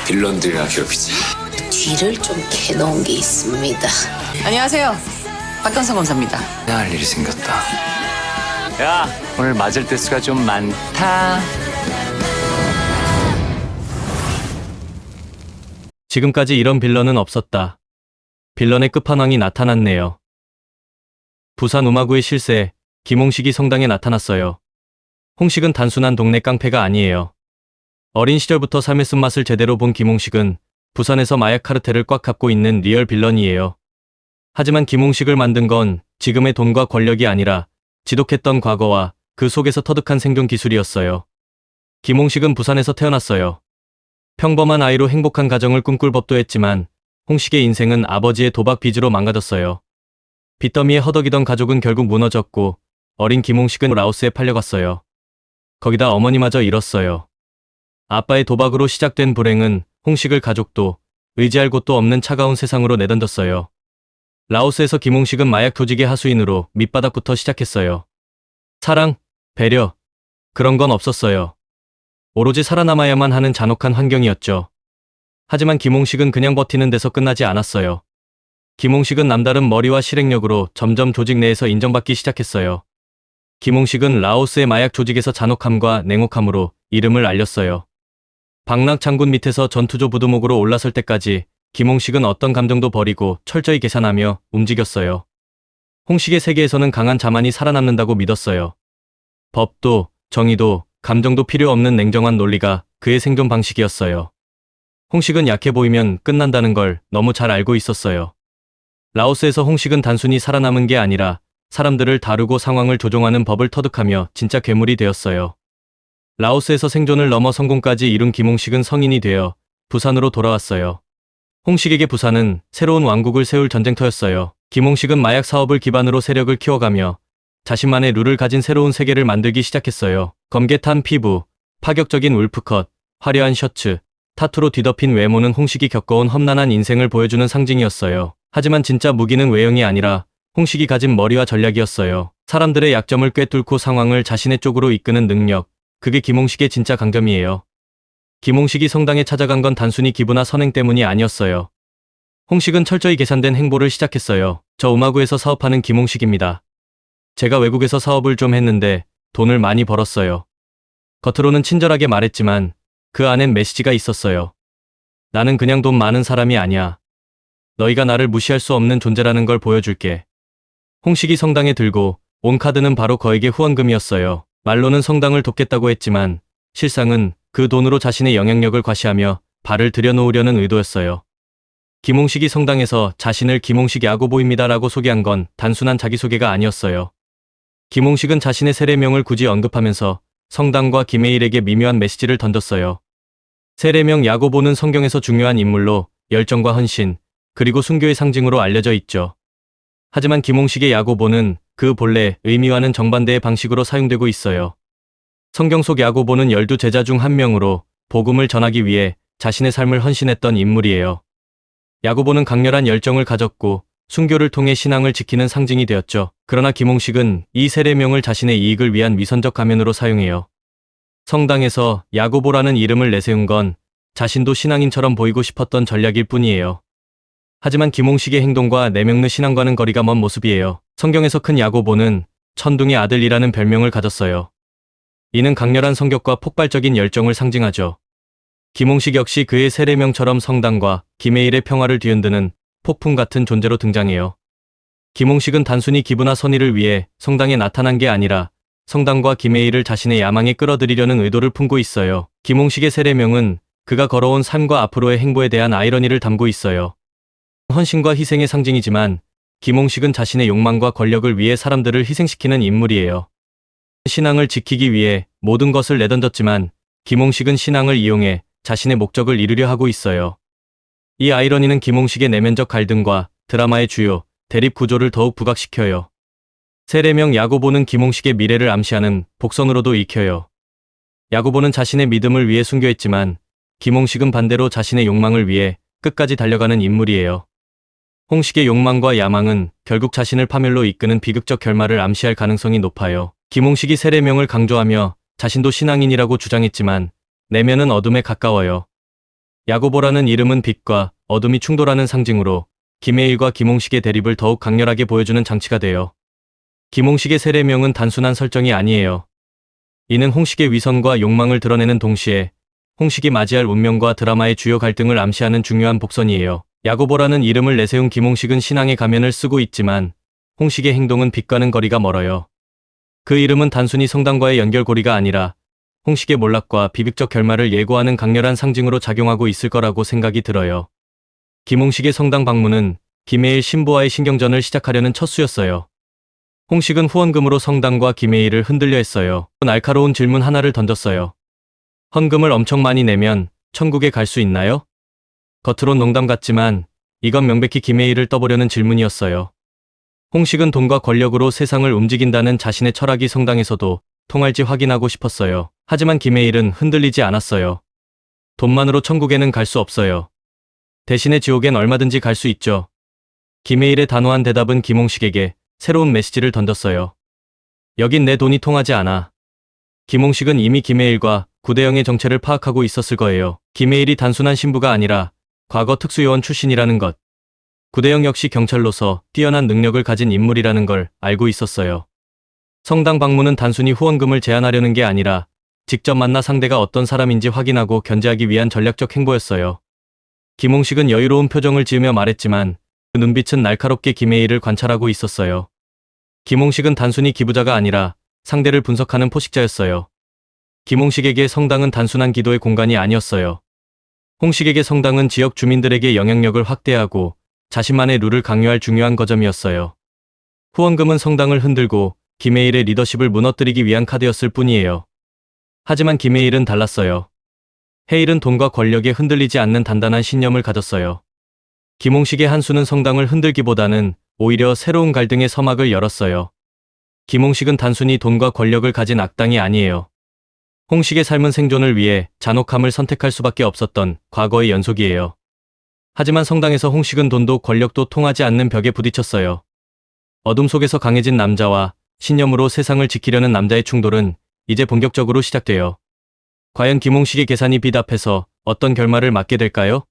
빌런들이나 괴롭히지. 뒤를 좀 캐놓은 게 있습니다. 안녕하세요. 박경선 검사입니다. 해야 할 일이 생겼다. 야, 오늘 맞을 때 수가 좀 많다. 지금까지 이런 빌런은 없었다. 빌런의 끝판왕이 나타났네요. 부산 우마구의 실세, 김홍식이 성당에 나타났어요. 홍식은 단순한 동네 깡패가 아니에요. 어린 시절부터 삶의 쓴맛을 제대로 본 김홍식은 부산에서 마약 카르텔을 꽉 잡고 있는 리얼 빌런이에요. 하지만 김홍식을 만든 건 지금의 돈과 권력이 아니라 지독했던 과거와 그 속에서 터득한 생존 기술이었어요. 김홍식은 부산에서 태어났어요. 평범한 아이로 행복한 가정을 꿈꿀 법도 했지만 홍식의 인생은 아버지의 도박 빚으로 망가졌어요. 빚더미에 허덕이던 가족은 결국 무너졌고 어린 김홍식은 라오스에 팔려갔어요. 거기다 어머니마저 잃었어요. 아빠의 도박으로 시작된 불행은 홍식을 가족도 의지할 곳도 없는 차가운 세상으로 내던졌어요. 라오스에서 김홍식은 마약 조직의 하수인으로 밑바닥부터 시작했어요. 사랑, 배려, 그런 건 없었어요. 오로지 살아남아야만 하는 잔혹한 환경이었죠. 하지만 김홍식은 그냥 버티는 데서 끝나지 않았어요. 김홍식은 남다른 머리와 실행력으로 점점 조직 내에서 인정받기 시작했어요. 김홍식은 라오스의 마약 조직에서 잔혹함과 냉혹함으로 이름을 알렸어요. 박락 장군 밑에서 전투조 부두목으로 올라설 때까지 김홍식은 어떤 감정도 버리고 철저히 계산하며 움직였어요. 홍식의 세계에서는 강한 자만이 살아남는다고 믿었어요. 법도, 정의도, 감정도 필요 없는 냉정한 논리가 그의 생존 방식이었어요. 홍식은 약해 보이면 끝난다는 걸 너무 잘 알고 있었어요. 라오스에서 홍식은 단순히 살아남은 게 아니라 사람들을 다루고 상황을 조종하는 법을 터득하며 진짜 괴물이 되었어요. 라오스에서 생존을 넘어 성공까지 이룬 김홍식은 성인이 되어 부산으로 돌아왔어요. 홍식에게 부산은 새로운 왕국을 세울 전쟁터였어요. 김홍식은 마약 사업을 기반으로 세력을 키워가며 자신만의 룰을 가진 새로운 세계를 만들기 시작했어요. 검게탄 피부, 파격적인 울프컷, 화려한 셔츠, 타투로 뒤덮인 외모는 홍식이 겪어온 험난한 인생을 보여주는 상징이었어요. 하지만 진짜 무기는 외형이 아니라 홍식이 가진 머리와 전략이었어요. 사람들의 약점을 꿰뚫고 상황을 자신의 쪽으로 이끄는 능력, 그게 김홍식의 진짜 강점이에요. 김홍식이 성당에 찾아간 건 단순히 기부나 선행 때문이 아니었어요. 홍식은 철저히 계산된 행보를 시작했어요. 저 우마구에서 사업하는 김홍식입니다. 제가 외국에서 사업을 좀 했는데 돈을 많이 벌었어요. 겉으로는 친절하게 말했지만 그 안엔 메시지가 있었어요. 나는 그냥 돈 많은 사람이 아니야. 너희가 나를 무시할 수 없는 존재라는 걸 보여줄게. 홍식이 성당에 들고 온 카드는 바로 거액의 후원금이었어요. 말로는 성당을 돕겠다고 했지만 실상은 그 돈으로 자신의 영향력을 과시하며 발을 들여놓으려는 의도였어요. 김홍식이 성당에서 자신을 김홍식 야구보입니다라고 소개한 건 단순한 자기소개가 아니었어요. 김홍식은 자신의 세례명을 굳이 언급하면서 성당과 김해일에게 미묘한 메시지를 던졌어요. 세례명 야고보는 성경에서 중요한 인물로 열정과 헌신, 그리고 순교의 상징으로 알려져 있죠. 하지만 김홍식의 야고보는 그 본래 의미와는 정반대의 방식으로 사용되고 있어요. 성경 속 야고보는 12제자 중 한 명으로 복음을 전하기 위해 자신의 삶을 헌신했던 인물이에요. 야고보는 강렬한 열정을 가졌고 순교를 통해 신앙을 지키는 상징이 되었죠. 그러나 김홍식은 이 세례명을 자신의 이익을 위한 위선적 가면으로 사용해요. 성당에서 야고보라는 이름을 내세운 건 자신도 신앙인처럼 보이고 싶었던 전략일 뿐이에요. 하지만 김홍식의 행동과 내명느 신앙과는 거리가 먼 모습이에요. 성경에서 큰 야고보는 천둥의 아들이라는 별명을 가졌어요. 이는 강렬한 성격과 폭발적인 열정을 상징하죠. 김홍식 역시 그의 세례명처럼 성당과 김해일의 평화를 뒤흔드는 폭풍 같은 존재로 등장해요. 김홍식은 단순히 기부나 선의를 위해 성당에 나타난 게 아니라 성당과 김해일을 자신의 야망에 끌어들이려는 의도를 품고 있어요. 김홍식의 세례명은 그가 걸어온 삶과 앞으로의 행보에 대한 아이러니를 담고 있어요. 헌신과 희생의 상징이지만 김홍식은 자신의 욕망과 권력을 위해 사람들을 희생시키는 인물이에요. 신앙을 지키기 위해 모든 것을 내던졌지만 김홍식은 신앙을 이용해 자신의 목적을 이루려 하고 있어요. 이 아이러니는 김홍식의 내면적 갈등과 드라마의 주요 대립 구조를 더욱 부각시켜요. 세례명 야고보는 김홍식의 미래를 암시하는 복선으로도 읽혀요. 야고보는 자신의 믿음을 위해 순교했지만 김홍식은 반대로 자신의 욕망을 위해 끝까지 달려가는 인물이에요. 홍식의 욕망과 야망은 결국 자신을 파멸로 이끄는 비극적 결말을 암시할 가능성이 높아요. 김홍식이 세례명을 강조하며 자신도 신앙인이라고 주장했지만 내면은 어둠에 가까워요. 야고보라는 이름은 빛과 어둠이 충돌하는 상징으로 김해일과 김홍식의 대립을 더욱 강렬하게 보여주는 장치가 돼요. 김홍식의 세례명은 단순한 설정이 아니에요. 이는 홍식의 위선과 욕망을 드러내는 동시에 홍식이 맞이할 운명과 드라마의 주요 갈등을 암시하는 중요한 복선이에요. 야고보라는 이름을 내세운 김홍식은 신앙의 가면을 쓰고 있지만 홍식의 행동은 빛과는 거리가 멀어요. 그 이름은 단순히 성당과의 연결고리가 아니라 홍식의 몰락과 비극적 결말을 예고하는 강렬한 상징으로 작용하고 있을 거라고 생각이 들어요. 김홍식의 성당 방문은 김해일 신부와의 신경전을 시작하려는 첫 수였어요. 홍식은 후원금으로 성당과 김해일을 흔들려 했어요. 날카로운 질문 하나를 던졌어요. 헌금을 엄청 많이 내면 천국에 갈 수 있나요? 겉으론 농담 같지만 이건 명백히 김해일을 떠보려는 질문이었어요. 홍식은 돈과 권력으로 세상을 움직인다는 자신의 철학이 성당에서도 통할지 확인하고 싶었어요. 하지만 김해일은 흔들리지 않았어요. 돈만으로 천국에는 갈 수 없어요. 대신에 지옥엔 얼마든지 갈 수 있죠. 김해일의 단호한 대답은 김홍식에게 새로운 메시지를 던졌어요. 여긴 내 돈이 통하지 않아. 김홍식은 이미 김해일과 구대영의 정체를 파악하고 있었을 거예요. 김해일이 단순한 신부가 아니라 과거 특수요원 출신이라는 것. 구대영 역시 경찰로서 뛰어난 능력을 가진 인물이라는 걸 알고 있었어요. 성당 방문은 단순히 후원금을 제한하려는 게 아니라 직접 만나 상대가 어떤 사람인지 확인하고 견제하기 위한 전략적 행보였어요. 김홍식은 여유로운 표정을 지으며 말했지만 그 눈빛은 날카롭게 김해일을 관찰하고 있었어요. 김홍식은 단순히 기부자가 아니라 상대를 분석하는 포식자였어요. 김홍식에게 성당은 단순한 기도의 공간이 아니었어요. 홍식에게 성당은 지역 주민들에게 영향력을 확대하고 자신만의 룰을 강요할 중요한 거점이었어요. 후원금은 성당을 흔들고 김해일의 리더십을 무너뜨리기 위한 카드였을 뿐이에요. 하지만 김해일은 달랐어요. 해일은 돈과 권력에 흔들리지 않는 단단한 신념을 가졌어요. 김홍식의 한 수는 성당을 흔들기보다는 오히려 새로운 갈등의 서막을 열었어요. 김홍식은 단순히 돈과 권력을 가진 악당이 아니에요. 홍식의 삶은 생존을 위해 잔혹함을 선택할 수밖에 없었던 과거의 연속이에요. 하지만 성당에서 홍식은 돈도 권력도 통하지 않는 벽에 부딪혔어요. 어둠 속에서 강해진 남자와 신념으로 세상을 지키려는 남자의 충돌은 이제 본격적으로 시작돼요. 과연 김홍식의 계산이 빛 앞에서 어떤 결말을 맞게 될까요?